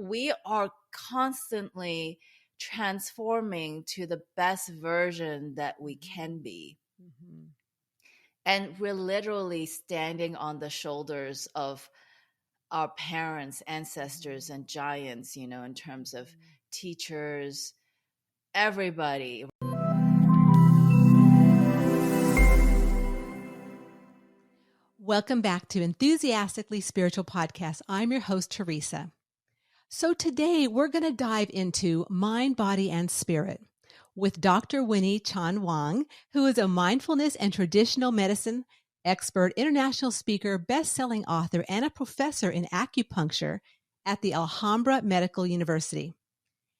we are constantly transforming to the best version that we can be. Mm-hmm. And we're literally standing on the shoulders of our parents, ancestors, and giants, in terms of teachers, everybody. Welcome back to Enthusiastically Spiritual Podcast. I'm your host, Teresa. So today we're going to dive into mind, body, and spirit with Dr. Winnie Chan Wang, who is a mindfulness and traditional medicine expert, international speaker, best-selling author, and a professor in acupuncture at the Alhambra Medical University.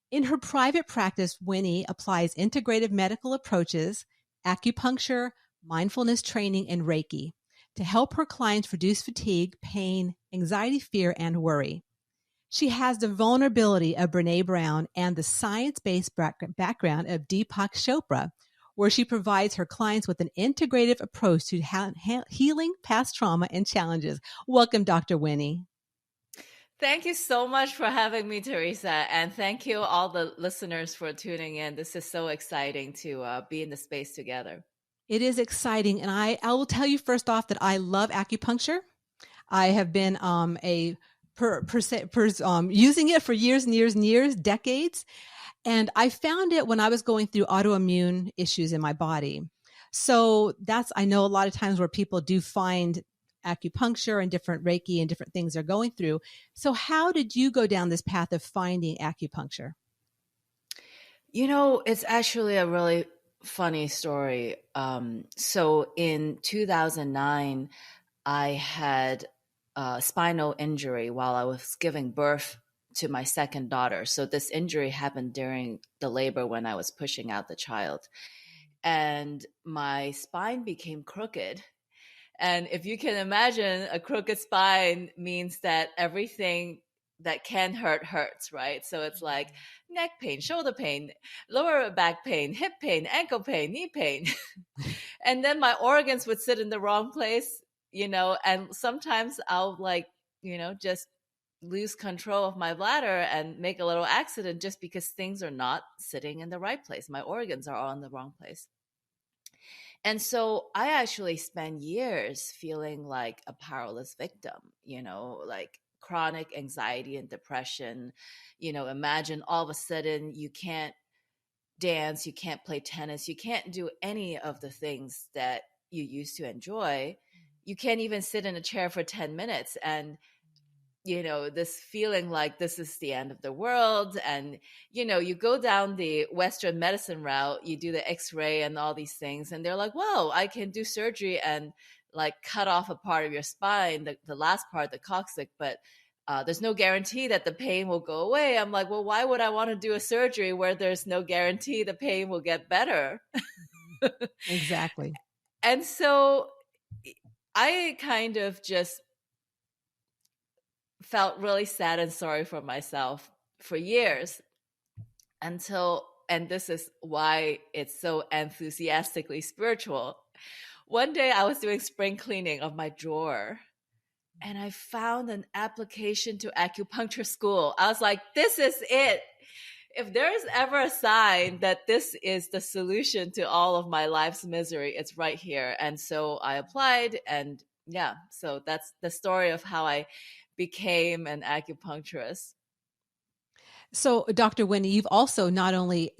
In her private practice, Winnie applies integrative medical approaches, acupuncture, mindfulness training, and reiki to help her clients reduce fatigue, pain, anxiety, fear, and worry. She has the vulnerability of Brené Brown and the science-based background of Deepak Chopra, where she provides her clients with an integrative approach to healing past trauma and challenges. Welcome, Dr. Winnie. Thank you so much for having me, Teresa. And thank you all the listeners for tuning in. This is so exciting to be in the space together. It is exciting. And I will tell you first off that I love acupuncture. I have been using it for years and years and years, decades. And I found it when I was going through autoimmune issues in my body. So I know a lot of times where people do find acupuncture and different Reiki and different things they're going through. So how did you go down this path of finding acupuncture? It's actually a really funny story. So in 2009, I had a spinal injury while I was giving birth to my second daughter. So this injury happened during the labor when I was pushing out the child. And my spine became crooked. And if you can imagine, a crooked spine means that everything that can hurt hurts, right? So it's like neck pain, shoulder pain, lower back pain, hip pain, ankle pain, knee pain. And then my organs would sit in the wrong place, and sometimes I'll just lose control of my bladder and make a little accident just because things are not sitting in the right place. My organs are all in the wrong place. And so I actually spent years feeling like a powerless victim, like chronic anxiety and depression. Imagine all of a sudden you can't dance, you can't play tennis, you can't do any of the things that you used to enjoy. You can't even sit in a chair for 10 minutes. And this feeling like this is the end of the world. And, you go down the Western medicine route, you do the X-ray and all these things. And they're like, well, I can do surgery and like cut off a part of your spine, the last part, the coccyx, but there's no guarantee that the pain will go away. I'm like, well, why would I want to do a surgery where there's no guarantee the pain will get better? Exactly. And so I kind of just felt really sad and sorry for myself for years and this is why it's so enthusiastically spiritual. One day I was doing spring cleaning of my drawer and I found an application to acupuncture school. I was like, this is it. If there's ever a sign that this is the solution to all of my life's misery, it's right here. And so I applied, and so that's the story of how I became an acupuncturist. So, Dr. Winnie, you've also not only,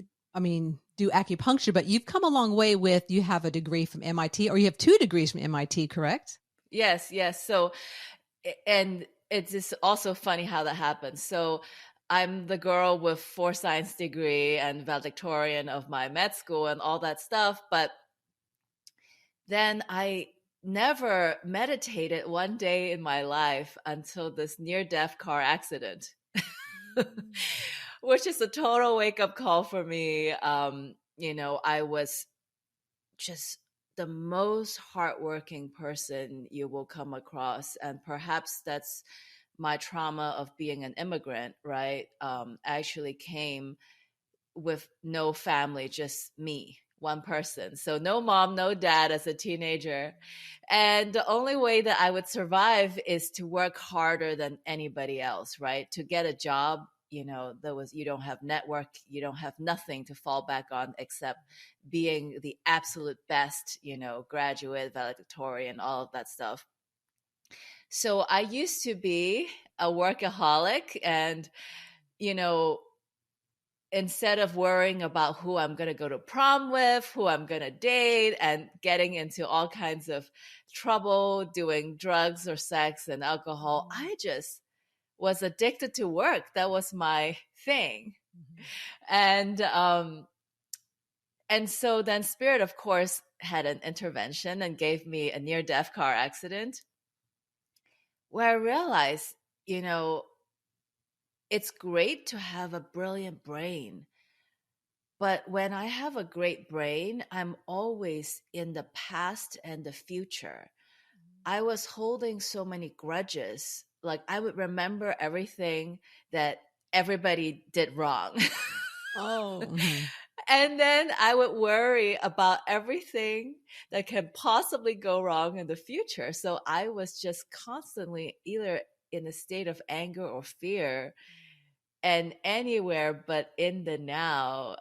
do acupuncture, but you've come a long way you have a degree from MIT, or you have 2 degrees from MIT, correct? Yes. So, and it's just also funny how that happens. So I'm the girl with 4 science degree and valedictorian of my med school and all that stuff. But then I never meditated one day in my life until this near-death car accident, which is a total wake-up call for me. I was just the most hardworking person you will come across. And perhaps that's my trauma of being an immigrant, right? Actually came with no family, just me, one person. So no mom, no dad as a teenager. And the only way that I would survive is to work harder than anybody else, right? To get a job, you don't have network, you don't have nothing to fall back on except being the absolute best, graduate, valedictorian, all of that stuff. So I used to be a workaholic and, you know, instead of worrying about who I'm going to go to prom with, who I'm going to date, and getting into all kinds of trouble doing drugs or sex and alcohol, I just was addicted to work. That was my thing. And and so then Spirit, of course, had an intervention and gave me a near-death car accident where I realized, you know, it's great to have a brilliant brain. But when I have a great brain, I'm always in the past and the future. I was holding so many grudges. Like I would remember everything that everybody did wrong. Oh. And then I would worry about everything that can possibly go wrong in the future. So I was just constantly either in a state of anger or fear and anywhere but in the now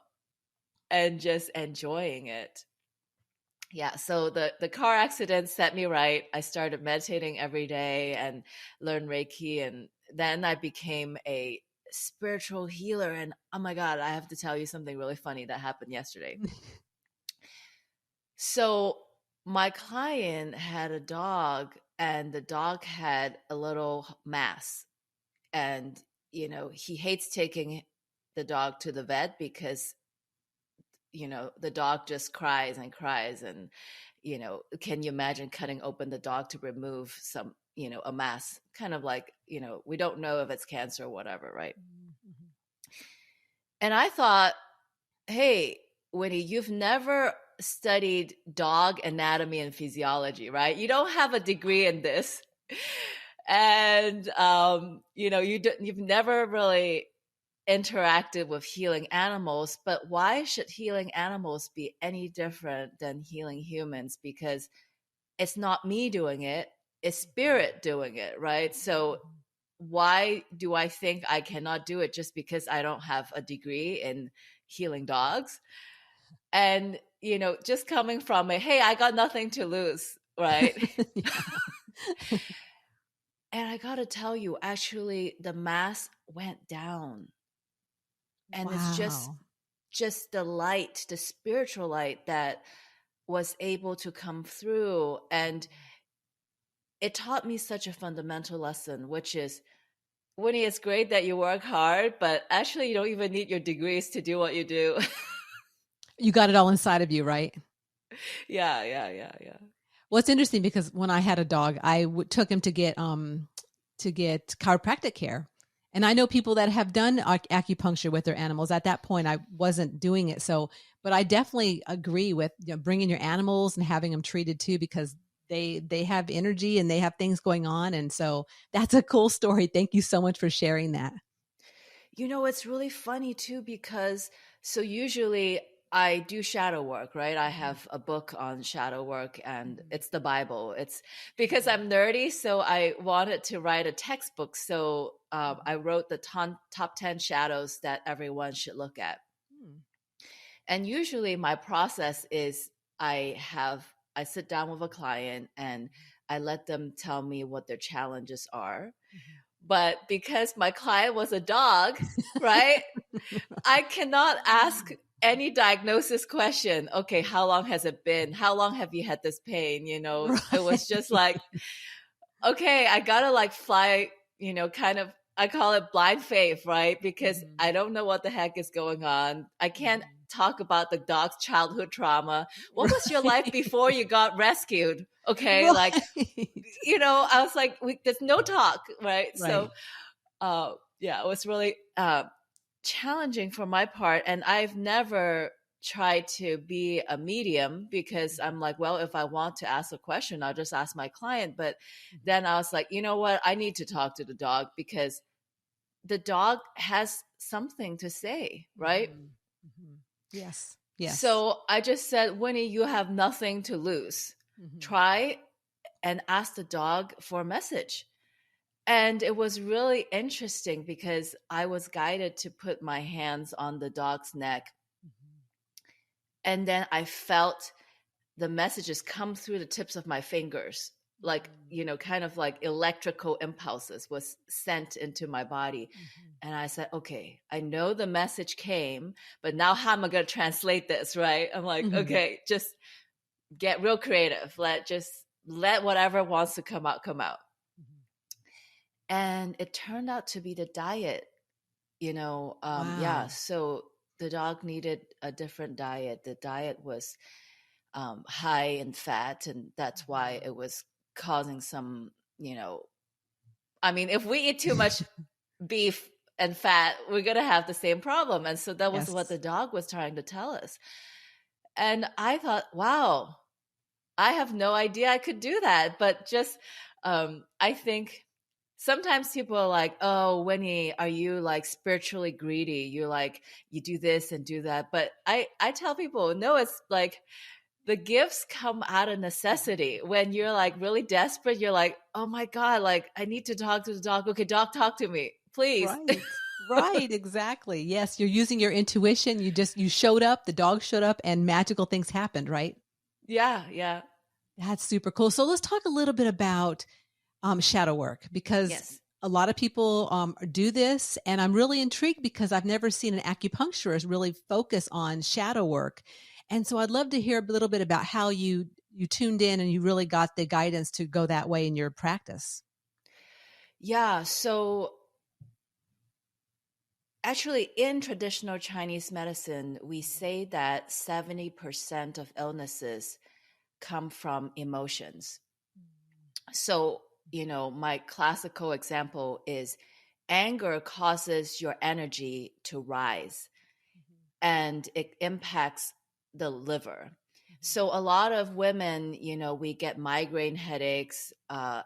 and just enjoying it. Yeah, so the car accident set me right. I started meditating every day and learned Reiki, and then I became a spiritual healer. And oh my God, I have to tell you something really funny that happened yesterday. So my client had a dog, and the dog had a little mass, and he hates taking the dog to the vet because the dog just cries and cries. And can you imagine cutting open the dog to remove some a mass, kind of like, we don't know if it's cancer or whatever, right? And I thought, hey, Winnie, you've never studied dog anatomy and physiology, right? You don't have a degree in this. And you've never really interacted with healing animals, but why should healing animals be any different than healing humans? Because it's not me doing it, it's spirit doing it, right? So why do I think I cannot do it just because I don't have a degree in healing dogs? And just coming from a, hey, I got nothing to lose, right? And I gotta tell you, actually the mass went down. And wow. it's just the light, the spiritual light that was able to come through. And it taught me such a fundamental lesson, which is, Winnie, it's great that you work hard, but actually you don't even need your degrees to do what you do. You got it all inside of you, right? Yeah. Well, it's interesting because when I had a dog, I took him to get chiropractic care. And I know people that have done acupuncture with their animals. At that point, I wasn't doing it. So, but I definitely agree with bringing your animals and having them treated too, because they have energy and they have things going on. And so that's a cool story. Thank you so much for sharing that. It's really funny too, because so usually I do shadow work, right? I have a book on shadow work and it's the Bible. It's because I'm nerdy, so I wanted to write a textbook. So I wrote the top 10 shadows that everyone should look at. And usually my process is I sit down with a client and I let them tell me what their challenges are. But because my client was a dog, right? I cannot ask any diagnosis question. Okay, how long has it been? How long have you had this pain? Right. It was just like, okay, I gotta like fly, kind of, I call it blind faith, right? Because I don't know what the heck is going on. I can't talk about the dog's childhood trauma. What was your life before you got rescued? Okay, Right. like, I was like, there's no talk, right? Right. So, yeah, it was really challenging for my part. And I've never tried to be a medium because I'm like, well, if I want to ask a question, I'll just ask my client. But then I was like, you know what? I need to talk to the dog because the dog has something to say, right? Yes. Yes. So I just said, Winnie, you have nothing to lose. Mm-hmm. Try and ask the dog for a message. And it was really interesting because I was guided to put my hands on the dog's neck. And then I felt the messages come through the tips of my fingers, like, kind of like electrical impulses was sent into my body. Mm-hmm. And I said, okay, I know the message came, but now how am I going to translate this? Right. I'm like, Mm-hmm. okay, just get real creative. Let whatever wants to come out, come out. And it turned out to be the diet, yeah. Wow. So the dog needed a different diet. The diet was high in fat, and that's why it was causing some, I mean, if we eat too much beef and fat, we're going to have the same problem. And so that was what Yes. the dog was trying to tell us. And I thought, wow, I have no idea I could do that. But just, I think sometimes people are like, oh, Winnie, are you like spiritually greedy? You're like, you do this and do that. But I tell people, no, it's like, the gifts come out of necessity. When you're like really desperate, you're like, oh my God, like I need to talk to the dog. Okay, dog, talk to me, please. Right. Right. Exactly. Yes. You're using your intuition. You showed up, the dog showed up, and magical things happened, right? Yeah, yeah. That's super cool. So let's talk a little bit about shadow work, because Yes. a lot of people do this. And I'm really intrigued because I've never seen an acupuncturist really focus on shadow work. And so I'd love to hear a little bit about how you tuned in and you really got the guidance to go that way in your practice. Yeah. So actually, in traditional Chinese medicine, we say that 70% of illnesses come from emotions. So, my classical example is anger causes your energy to rise and it impacts the liver. So, a lot of women, we get migraine headaches,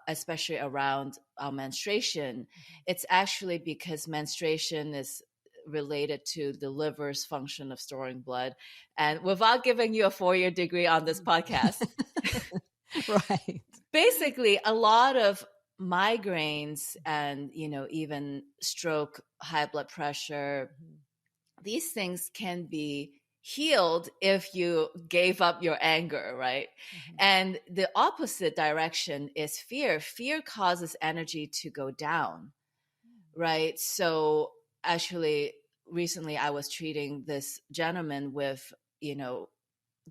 especially around our menstruation. It's actually because menstruation is related to the liver's function of storing blood. And without giving you a 4-year degree on this podcast, Right. basically a lot of migraines and even stroke, high blood pressure, these things can be healed if you gave up your anger, right? And the opposite direction is fear causes energy to go down, right? So actually recently I was treating this gentleman with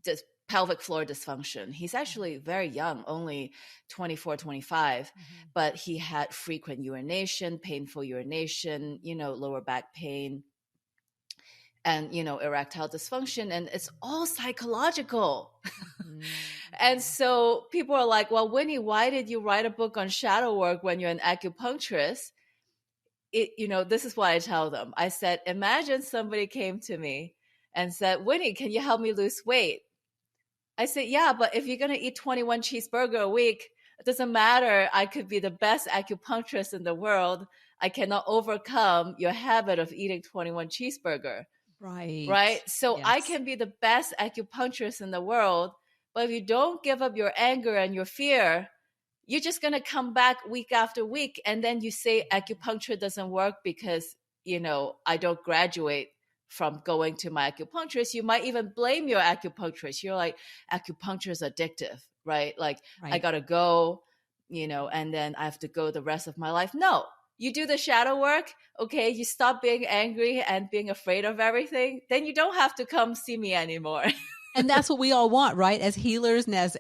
this pelvic floor dysfunction. He's actually very young, only 24, 25, but he had frequent urination, painful urination, lower back pain, and erectile dysfunction, and it's all psychological. And so people are like, well, Winnie, why did you write a book on shadow work when you're an acupuncturist? This is what I tell them. I said, imagine somebody came to me and said, Winnie, can you help me lose weight? I said, yeah, but if you're going to eat 21 cheeseburger a week, it doesn't matter. I could be the best acupuncturist in the world. I cannot overcome your habit of eating 21 cheeseburger, right? Right. So I Yes. can be the best acupuncturist in the world, but if you don't give up your anger and your fear, you're just going to come back week after week. And then you say acupuncture doesn't work because, I don't graduate from going to my acupuncturist. You might even blame your acupuncturist. You're like, acupuncture is addictive, right? Like, I Right. got to go, and then I have to go the rest of my life. No, you do the shadow work. Okay. You stop being angry and being afraid of everything. Then you don't have to come see me anymore. And that's what we all want, right? As healers and as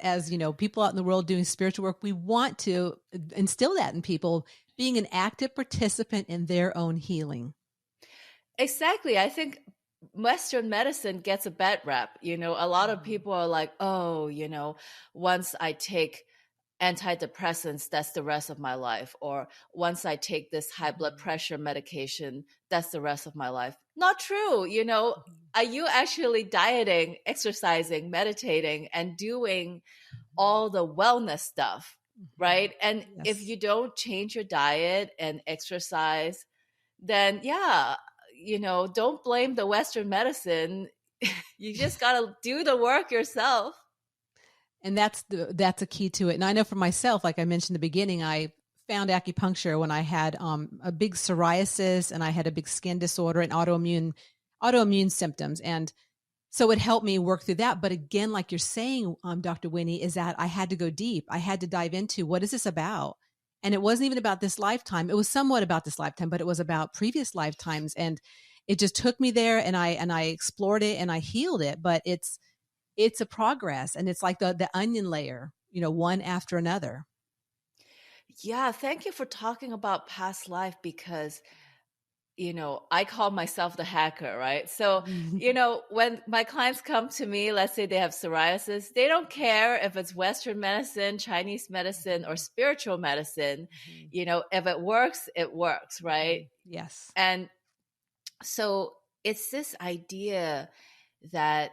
people out in the world doing spiritual work, we want to instill that in people, being an active participant in their own healing. Exactly. I think Western medicine gets a bad rap. A lot of people are like, oh, once I take antidepressants, that's the rest of my life. Or once I take this high blood pressure medication, that's the rest of my life. Not true. Are you actually dieting, exercising, meditating, and doing all the wellness stuff? Right. And if Yes. you don't change your diet and exercise, then yeah, don't blame the Western medicine. You just got to do the work yourself. And that's a key to it. And I know for myself, like I mentioned in the beginning, I found acupuncture when I had a big psoriasis, and I had a big skin disorder and autoimmune symptoms. And so it helped me work through that. But again, like you're saying, Dr. Winnie, is that I had to go deep. I had to dive into, what is this about? And it wasn't even about this lifetime. It was somewhat about this lifetime, but it was about previous lifetimes. And it just took me there, and I explored it and I healed it. But it's a progress, and it's like the onion layer, one after another. Yeah, thank you for talking about past life, because I call myself the hacker, right? So, when my clients come to me, let's say they have psoriasis, they don't care if it's Western medicine, Chinese medicine, or spiritual medicine. If it works, right? Yes. And so it's this idea that,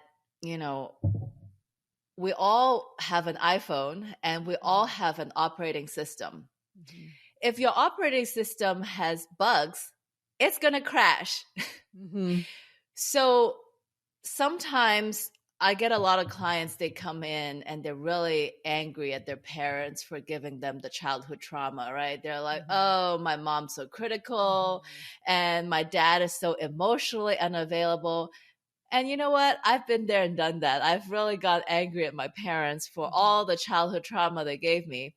we all have an iPhone and we all have an operating system. Mm-hmm. If your operating system has bugs, it's going to crash. Mm-hmm. So sometimes I get a lot of clients, they come in and they're really angry at their parents for giving them the childhood trauma, right? They're like, oh, my mom's so critical and my dad is so emotionally unavailable. And you know what? I've been there and done that. I've really got angry at my parents for all the childhood trauma they gave me.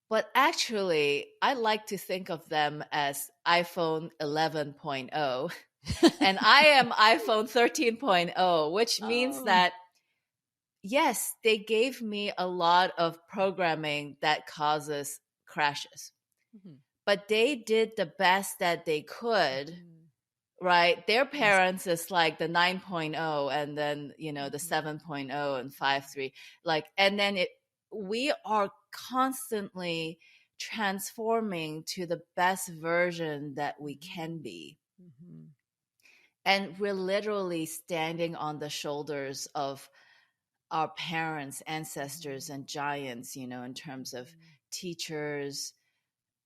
But actually, I like to think of them as iPhone 11.0. And I am iPhone 13.0, which means that, yes, they gave me a lot of programming that causes crashes. But they did the best that they could. Right. Their parents is like the 9.0, and then, the 7.0 and 5.3, and then we are constantly transforming to the best version that we can be. Mm-hmm. And we're literally standing on the shoulders of our parents, ancestors, and giants, in terms of teachers,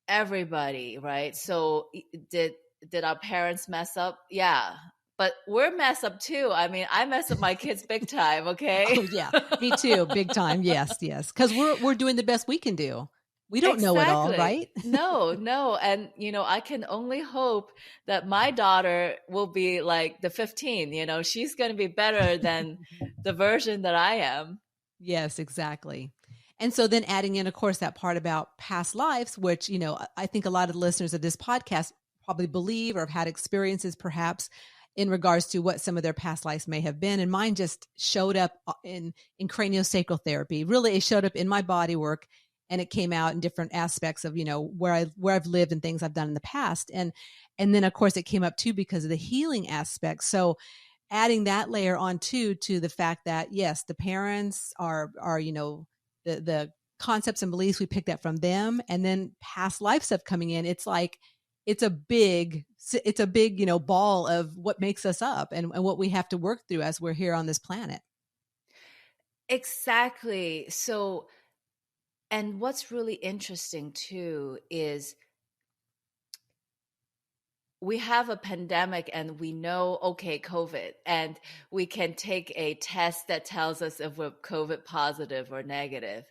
everybody. Right. So did our parents mess up? Yeah. But we're mess up too. I mean, I mess up my kids big time, okay? Oh, yeah. Me too. Big time. Yes. Because we're doing the best we can do. We don't know it all, right? No. And, I can only hope that my daughter will be like the 15, she's going to be better than the version that I am. Yes, exactly. And so then adding in, of course, that part about past lives, which, I think a lot of the listeners of this podcast probably believe or have had experiences perhaps in regards to what some of their past lives may have been. And mine just showed up in craniosacral therapy. Really, it showed up in my body work, and it came out in different aspects of, where I've lived and things I've done in the past. And then, of course, it came up too because of the healing aspect. So adding that layer on too, to the fact that, yes, the parents are the concepts and beliefs we picked up from them, and then past life stuff coming in. It's like, it's a big, ball of what makes us up and what we have to work through as we're here on this planet. Exactly. So, and what's really interesting too is we have a pandemic and we know, okay, COVID, and we can take a test that tells us if we're COVID positive or negative.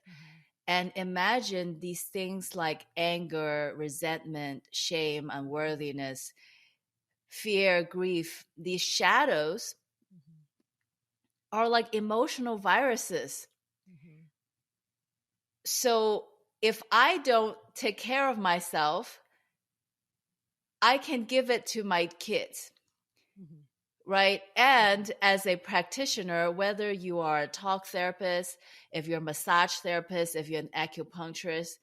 And imagine these things like anger, resentment, shame, unworthiness, fear, grief, these shadows are like emotional viruses. So if I don't take care of myself, I can give it to my kids. Right. And as a practitioner, whether you are a talk therapist, if you're a massage therapist, if you're an acupuncturist,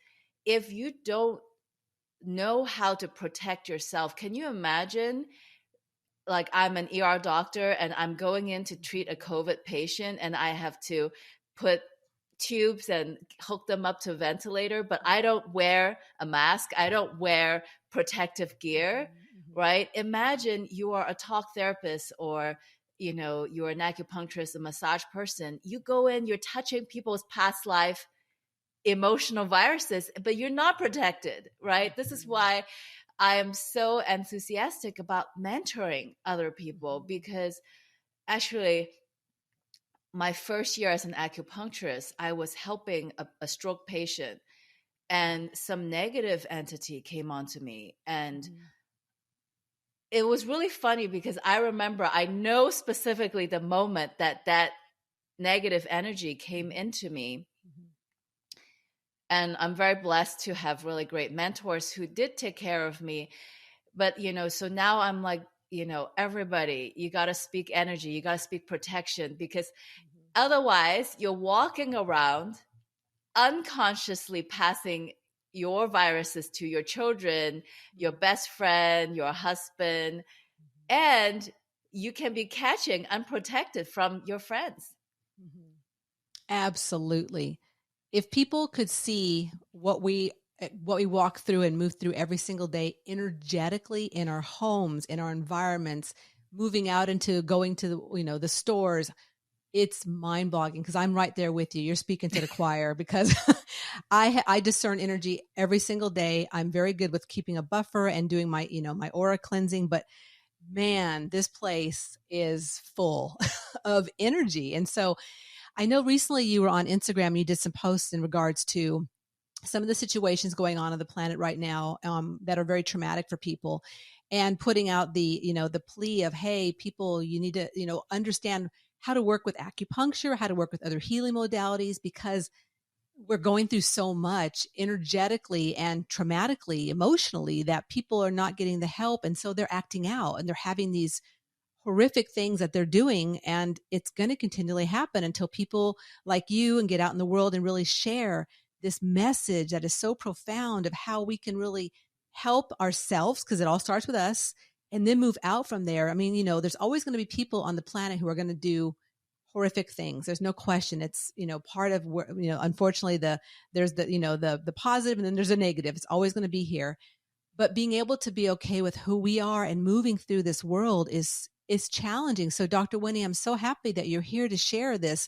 if you don't know how to protect yourself, can you imagine, like, I'm an ER doctor and I'm going in to treat a COVID patient and I have to put tubes and hook them up to a ventilator, but I don't wear a mask, I don't wear protective gear. Right? Imagine you are a talk therapist, or, you're an acupuncturist, a massage person. You go in, you're touching people's past life emotional viruses, but you're not protected, right? This is why I am so enthusiastic about mentoring other people, because actually, my first year as an acupuncturist, I was helping a stroke patient, and some negative entity came onto me. And it was really funny because I know specifically the moment that that negative energy came into me. And I'm very blessed to have really great mentors who did take care of me. But, so now I'm like, everybody, you got to speak energy, you got to speak protection, because otherwise you're walking around unconsciously passing your viruses to your children, your best friend, your husband, and you can be catching unprotected from your friends. Absolutely. If people could see what we walk through and move through every single day energetically in our homes, in our environments, moving out into going to the stores, it's mind-boggling, because I'm right there with you. You're speaking to the choir, because I discern energy every single day. I'm very good with keeping a buffer and doing my my aura cleansing, but man, this place is full of energy. And so I know recently you were on Instagram and you did some posts in regards to some of the situations going on the planet right now, that are very traumatic for people, and putting out the the plea of, hey, people, you need to understand how to work with acupuncture, how to work with other healing modalities, because we're going through so much energetically and traumatically, emotionally, that people are not getting the help, and so they're acting out and they're having these horrific things that they're doing. And it's going to continually happen until people like you and get out in the world and really share this message that is so profound of how we can really help ourselves, because it all starts with us, and then move out from there. I mean, there's always going to be people on the planet who are going to do horrific things. There's no question. It's, part of where, unfortunately, there's the positive, and then there's a negative. It's always going to be here. But being able to be okay with who we are and moving through this world is challenging. So Dr. Winnie, I'm so happy that you're here to share this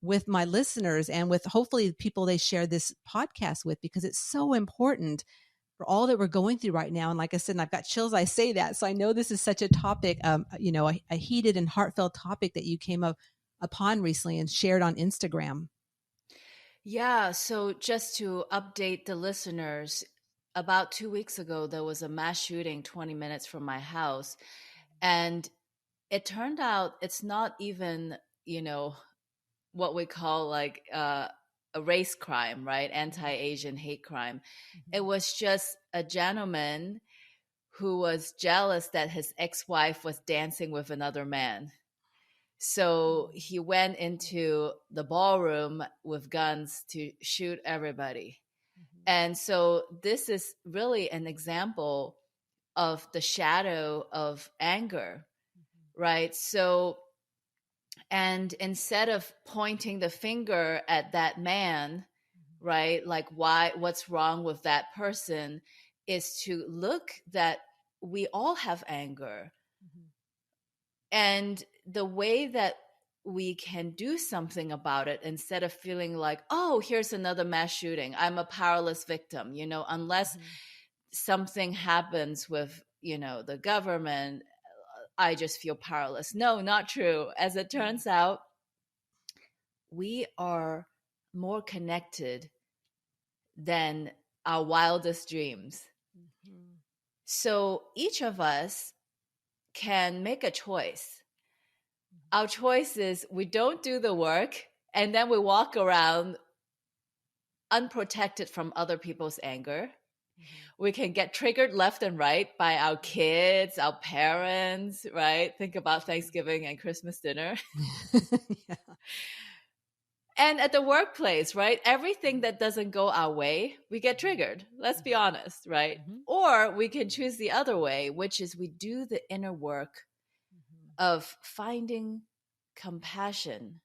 with my listeners, and with hopefully people they share this podcast with, because it's so important for all that we're going through right now. And like I said, and I've got chills, I say that. So I know this is such a topic, a heated and heartfelt topic that you came upon recently and shared on Instagram. Yeah. So just to update the listeners, about 2 weeks ago, there was a mass shooting 20 minutes from my house. And it turned out it's not even, what we call like a race crime, right? Anti-Asian hate crime. It was just a gentleman who was jealous that his ex-wife was dancing with another man. So he went into the ballroom with guns to shoot everybody. And so this is really an example of the shadow of anger, right? So, and instead of pointing the finger at that man, right, like what's wrong with that person, is to look that we all have anger. And the way that we can do something about it, instead of feeling like, oh, here's another mass shooting, I'm a powerless victim, unless something happens with, the government, I just feel powerless. No, not true. As it turns out, we are more connected than our wildest dreams. So each of us can make a choice. Our choice is we don't do the work, and then we walk around unprotected from other people's anger. We can get triggered left and right by our kids, our parents, right? Think about Thanksgiving and Christmas dinner. Yeah. And at the workplace, right? Everything that doesn't go our way, we get triggered. Let's be honest, right? Or we can choose the other way, which is we do the inner work of finding compassion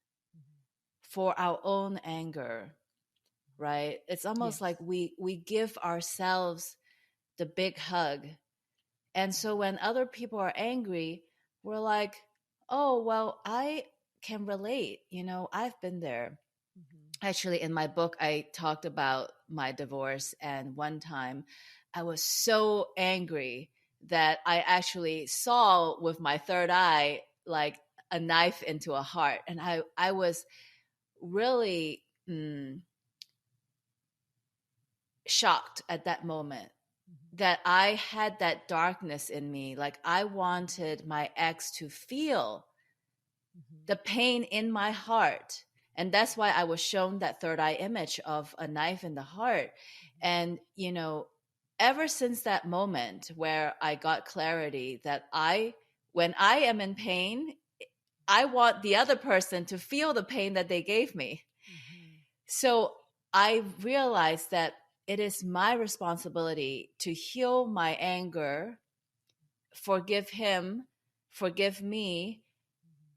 for our own anger, right? It's almost like we give ourselves the big hug. And so when other people are angry, we're like, oh, well, I can relate. I've been there. Actually, in my book, I talked about my divorce. And one time I was so angry that I actually saw with my third eye, like a knife into a heart. And I was really shocked at that moment that I had that darkness in me. Like I wanted my ex to feel the pain in my heart. And that's why I was shown that third eye image of a knife in the heart. And, you know, ever since that moment where I got clarity that when I am in pain, I want the other person to feel the pain that they gave me. So I realized that it is my responsibility to heal my anger, forgive him, forgive me,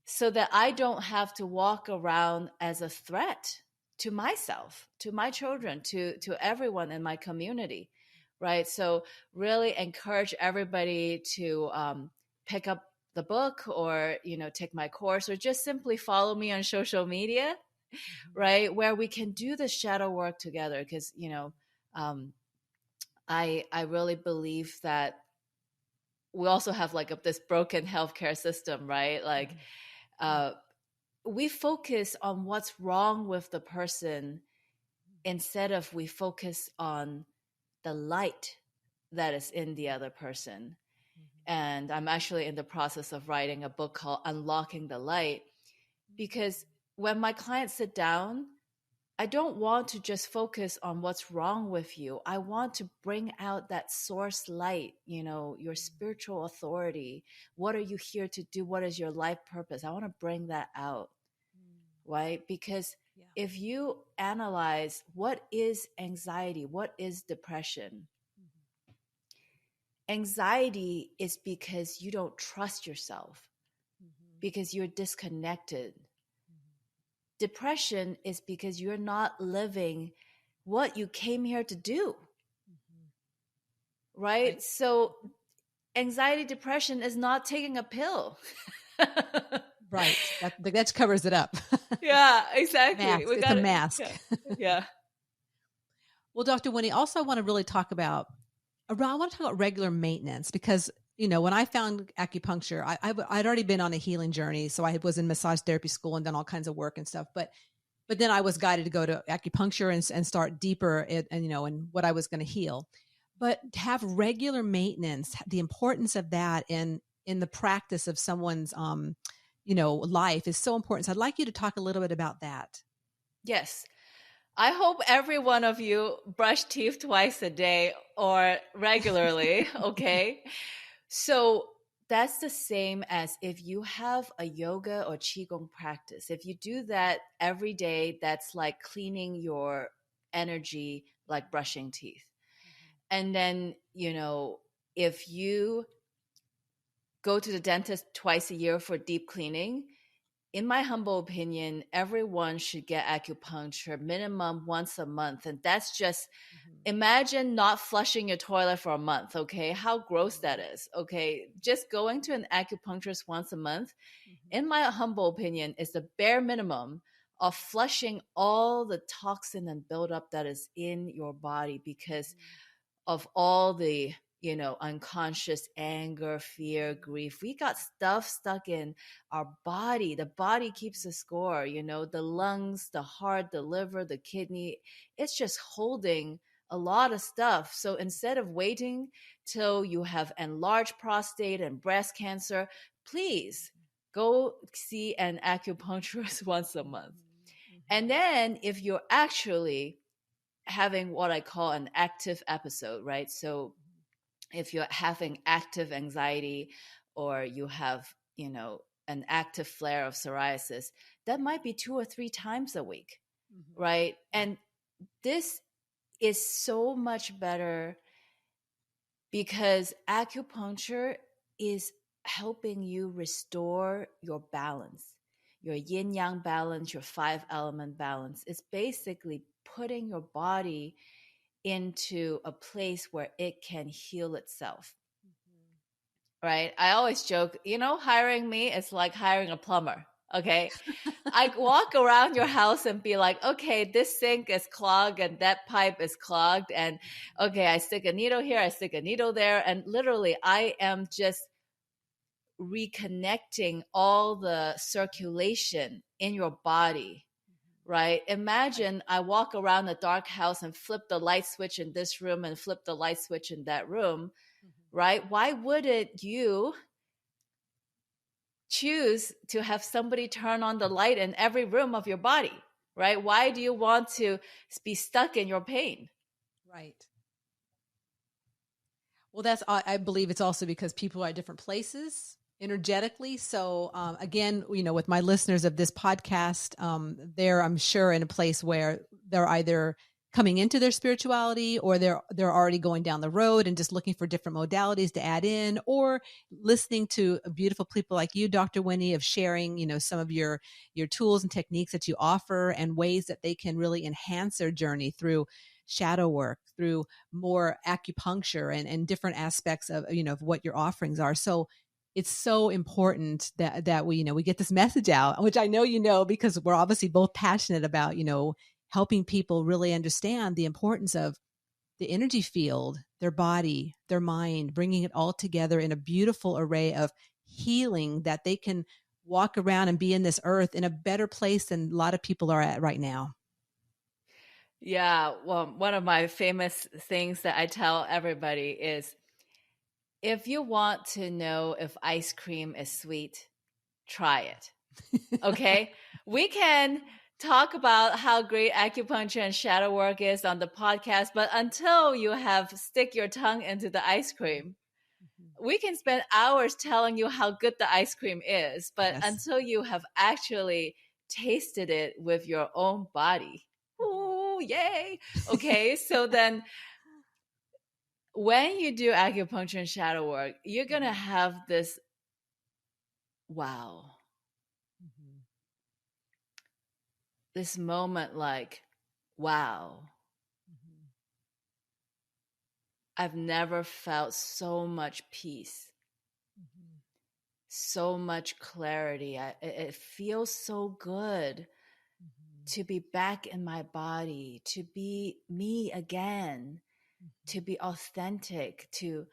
so that I don't have to walk around as a threat to myself, to my children, to everyone in my community, right? So really encourage everybody to pick up the book, or take my course, or just simply follow me on social media, right, where we can do the shadow work together. Because I really believe that we also have like this broken healthcare system, right? Like we focus on what's wrong with the person instead of we focus on the light that is in the other person. And I'm actually in the process of writing a book called Unlocking the Light, because when my clients sit down, I don't want to just focus on what's wrong with you. I want to bring out that source light, your spiritual authority. What are you here to do? What is your life purpose? I want to bring that out, right? Because if you analyze what is anxiety, what is depression, anxiety is because you don't trust yourself, because you're disconnected. Depression is because you're not living what you came here to do, right? So anxiety, depression is not taking a pill. Right. That covers it up. Yeah, exactly. Mask. It's a mask. Yeah. Well, Dr. Winnie, also I want to talk about regular maintenance, because, when I found acupuncture, I'd already been on a healing journey. So I was in massage therapy school and done all kinds of work and stuff. But then I was guided to go to acupuncture and start deeper in what I was going to heal. But to have regular maintenance, the importance of that in the practice of someone's, life is so important. So I'd like you to talk a little bit about that. Yes. I hope every one of you brush teeth twice a day or regularly. Okay. So that's the same as if you have a yoga or qigong practice. If you do that every day, that's like cleaning your energy, like brushing teeth. And then, if you go to the dentist twice a year for deep cleaning, in my humble opinion, everyone should get acupuncture minimum once a month. And that's just, imagine not flushing your toilet for a month, okay? How gross that is, okay? Just going to an acupuncturist once a month, in my humble opinion, is the bare minimum of flushing all the toxin and buildup that is in your body because of all the unconscious anger, fear, grief. We got stuff stuck in our body. The body keeps a score, the lungs, the heart, the liver, the kidney. It's just holding a lot of stuff. So instead of waiting till you have enlarged prostate and breast cancer, please go see an acupuncturist once a month. And then if you're actually having what I call an active episode, right? So if you're having active anxiety, or you have, an active flare of psoriasis, that might be 2 or 3 times a week, right? And this is so much better because acupuncture is helping you restore your balance, your yin yang balance, your 5-element balance. It's basically putting your body into a place where it can heal itself. Right? I always joke, hiring me is like hiring a plumber. Okay. I walk around your house and be like, okay, this sink is clogged and that pipe is clogged. And okay, I stick a needle here, I stick a needle there. And literally, I am just reconnecting all the circulation in your body, right? Imagine I walk around the dark house and flip the light switch in this room and flip the light switch in that room, right? Why wouldn't you choose to have somebody turn on the light in every room of your body, right? Why do you want to be stuck in your pain? Right. Well, I believe it's also because people are at different places energetically. So, again, with my listeners of this podcast, they're, I'm sure, in a place where they're either coming into their spirituality, or they're already going down the road and just looking for different modalities to add in, or listening to beautiful people like you, Dr. Winnie, of sharing, some of your tools and techniques that you offer, and ways that they can really enhance their journey through shadow work, through more acupuncture and different aspects of, of what your offerings are. So it's so important that we, we get this message out, which I know, because we're obviously both passionate about, helping people really understand the importance of the energy field, their body, their mind, bringing it all together in a beautiful array of healing, that they can walk around and be in this earth in a better place than a lot of people are at right now. Yeah, well, one of my famous things that I tell everybody is, if you want to know if ice cream is sweet, try it. Okay? We can talk about how great acupuncture and shadow work is on the podcast, but until you have stick your tongue into the ice cream, we can spend hours telling you how good the ice cream is, but Yes. until you have actually tasted it with your own body. Ooh, yay. Okay, so then when you do acupuncture and shadow work, you're going to have this wow. This moment like, wow. I've never felt so much peace, so much clarity. It feels so good to be back in my body, to be me again, to be authentic, to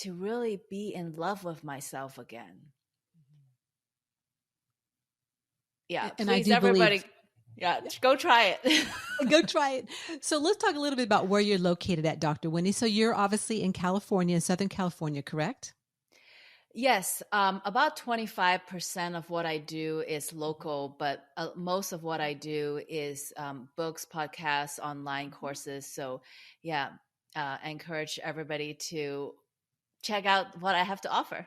really be in love with myself again. Yeah, And I please, do everybody, believe, go try it. go try it. So let's talk a little bit about where you're located at, Dr. Winnie. So you're obviously in California, in Southern California, correct? Yes, about 25% of what I do is local, but most of what I do is books, podcasts, online courses. So, yeah, I encourage everybody to check out what I have to offer.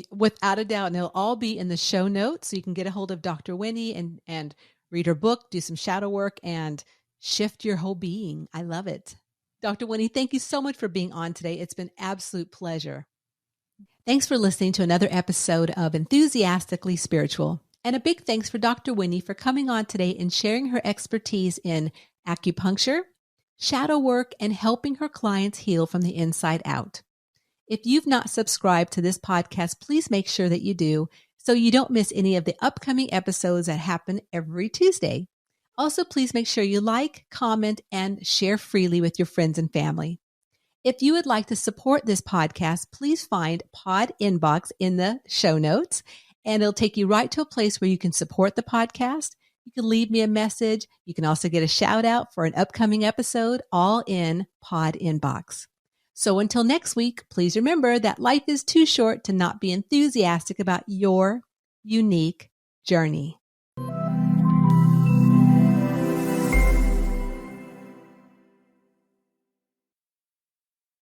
Without a doubt. And it'll all be in the show notes. So you can get a hold of Dr. Winnie and read her book, do some shadow work, and shift your whole being. I love it. Dr. Winnie, thank you so much for being on today. It's been absolute pleasure. Thanks for listening to another episode of Enthusiastically Spiritual. And a big thanks for Dr. Winnie for coming on today and sharing her expertise in acupuncture, shadow work, and helping her clients heal from the inside out. If you've not subscribed to this podcast, please make sure that you do so you don't miss any of the upcoming episodes that happen every Tuesday. Also, please make sure you like, comment, and share freely with your friends and family. If you would like to support this podcast, please find Pod Inbox in the show notes, and it'll take you right to a place where you can support the podcast. You can leave me a message. You can also get a shout out for an upcoming episode, all in Pod Inbox. So until next week, please remember that life is too short to not be enthusiastic about your unique journey.